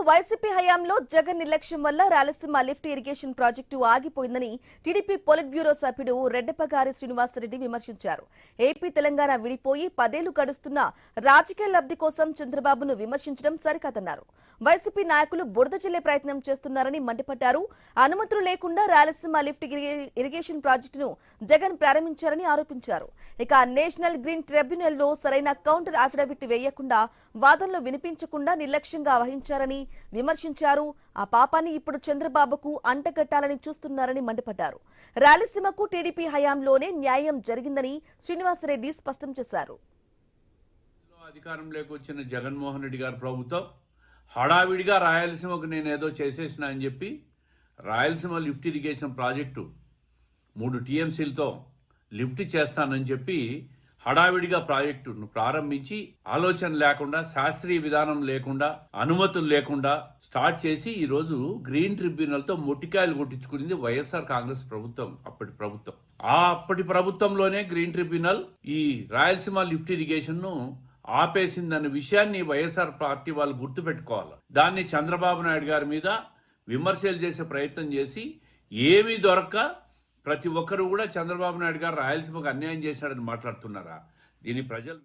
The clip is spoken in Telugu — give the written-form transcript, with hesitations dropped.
వైసీపీ హయాంలో జగన్ నిర్లక్ష్యం వల్ల రాయలసీమ లిఫ్ట్ ఇరిగేషన్ ప్రాజెక్టు ఆగిపోయిందని టీడీపీ పొలిట్ బ్యూరో సభ్యుడు రెడ్డపగారి శ్రీనివాసరెడ్డి విమర్శించారు. ఏపీ తెలంగాణ విడిపోయి 10 ఏళ్లు గడుస్తున్న రాజకీయ లబ్ధి కోసం చంద్రబాబును విమర్శించడం సరికాదన్నారు. వైసీపీ నాయకులు బురద జల్లే ప్రయత్నం చేస్తున్నారని మండిపడ్డారు. అనుమతులు లేకుండా రాయలసీమ లిఫ్ట్ ఇరిగేషన్ ప్రాజెక్టును జగన్ ప్రారంభించారని ఆరోపించారు. ఇక నేషనల్ గ్రీన్ ట్రిబ్యునల్లో సరైన కౌంటర్ అఫిడవిట్ వేయకుండా వాదనలు వినిపించకుండా నిర్లక్ష్యంగా వహించారని విమర్శించారు. ఆ పాపాన్ని ఇప్పుడు చంద్రబాబుకు అంటగట్టాలని చూస్తున్నారని మండిపడ్డారు. రాయలసీమకు టీడీపీ హయాంలోనే న్యాయం జరిగిందని శ్రీనివాసరెడ్డి స్పష్టం చేశారు. అధికారంలోకి వచ్చిన జగన్మోహన్ రెడ్డి గారి ప్రభుత్వం హడావిడిగా రాయలసీమకు నేనేదో చేసేసిన అని చెప్పి రాయలసీమ లిఫ్ట్ ఇరిగేషన్ ప్రాజెక్టు 3 టీఎంసీలతో లిఫ్ట్ చేస్తానని చెప్పి హడావిడిగా ప్రాజెక్టును ప్రారంభించి ఆలోచన లేకుండా, శాస్త్రీయ విధానం లేకుండా, అనుమతులు లేకుండా స్టార్ట్ చేసి ఈరోజు గ్రీన్ ట్రిబ్యునల్తో మొట్టికాయలు కొట్టించుకునింది వైఎస్ఆర్ కాంగ్రెస్ ప్రభుత్వం. అప్పటి ప్రభుత్వంలోనే గ్రీన్ ట్రిబ్యునల్ ఈ రాయలసీమ లిఫ్ట్ ఇరిగేషన్ ను ఆపేసిందన్న విషయాన్ని వైఎస్ఆర్ పార్టీ వాళ్ళు గుర్తుపెట్టుకోవాలి. దాన్ని చంద్రబాబు నాయుడు గారి మీద విమర్శలు చేసే ప్రయత్నం చేసి ఏమీ దొరక్క ప్రతి ఒక్కరు కూడా చంద్రబాబు నాయుడు గారు రాయలసీమకు అన్యాయం చేశాడని మాట్లాడుతున్నారా? దీని ప్రజలు